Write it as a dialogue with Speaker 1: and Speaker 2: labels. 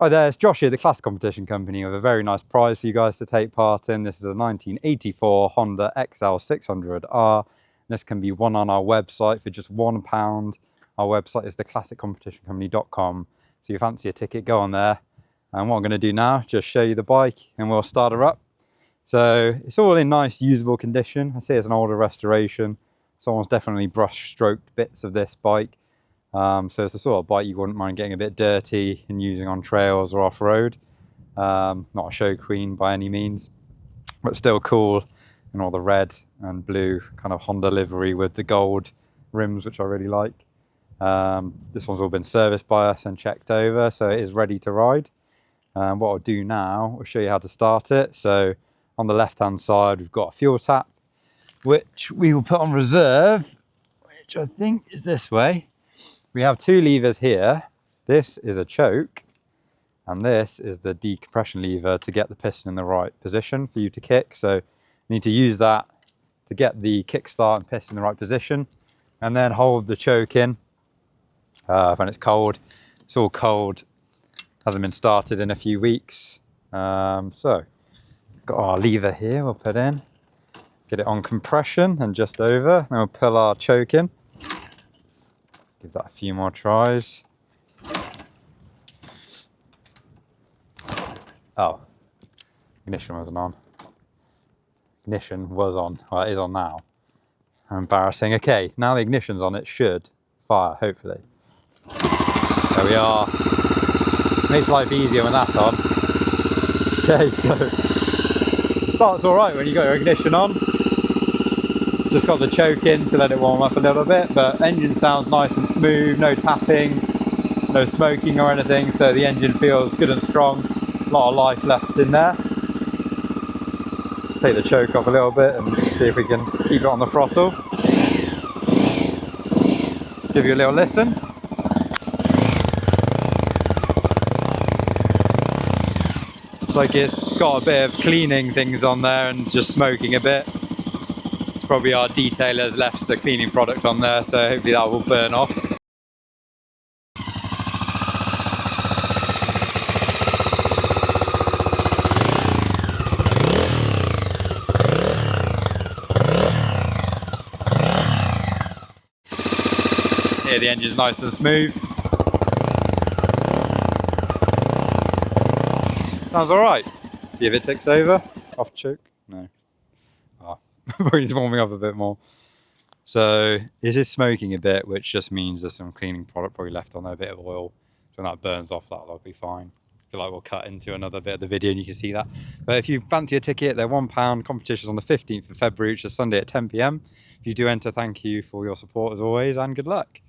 Speaker 1: Hi there, it's Josh here, the Class Competition Company, with a very nice prize for you guys to take part in. This is a 1984 Honda XL600R. This can be won on our website for just £1. Our website is theclassiccompetitioncompany.com. So if you fancy a ticket, go on there. And what I'm going to do now, just show you the bike and we'll start her up. So it's all in nice, usable condition. I say it's an older restoration. Someone's definitely brush stroked bits of this bike. So it's the sort of bike you wouldn't mind getting a bit dirty and using on trails or off-road. Not a show queen by any means, but still cool in all the red and blue kind of Honda livery with the gold rims, which I really like. This one's all been serviced by us and checked over, so it is ready to ride. What I'll do now, I'll show you how to start it. So on the left-hand side, we've got a fuel tap, which we will put on reserve, which I think is this way. We have two levers here. This is a choke, and this is the decompression lever to get the piston in the right position for you to kick. So you need to use that to get the kickstart and piston in the right position, and then hold the choke in when it's cold. It's all cold, hasn't been started in a few weeks. So got our lever here, we'll put in, get it on compression and just over, and we'll pull our choke in. Give that a few more tries. Oh, ignition wasn't on. Ignition was on. Well, it is on now. Embarrassing. Okay, now the ignition's on, it should fire, hopefully. There we are. Makes life easier when that's on. Okay, so it starts all right when you got your ignition on. Just got the choke in to let it warm up a little bit, but engine sounds nice and smooth, no tapping, no smoking or anything, so the engine feels good and strong. A lot of life left in there. Let's take the choke off a little bit and see if we can keep it on the throttle. Give you a little listen. Looks like it's got a bit of cleaning things on there and just smoking a bit. Probably our detailer's left the cleaning product on there, so hopefully that will burn off. Here the engine's nice and smooth. Sounds alright. See if it ticks over. Off choke? No. Probably just warming up a bit more. So this is smoking a bit, which just means there's some cleaning product probably left on there, a bit of oil. So when that burns off, that'll be fine. I feel like we'll cut into another bit of the video and you can see that. But if you fancy a ticket, they're £1. Competition's on the 15th of February, which is Sunday at 10 PM. If you do enter, thank you for your support as always, and good luck.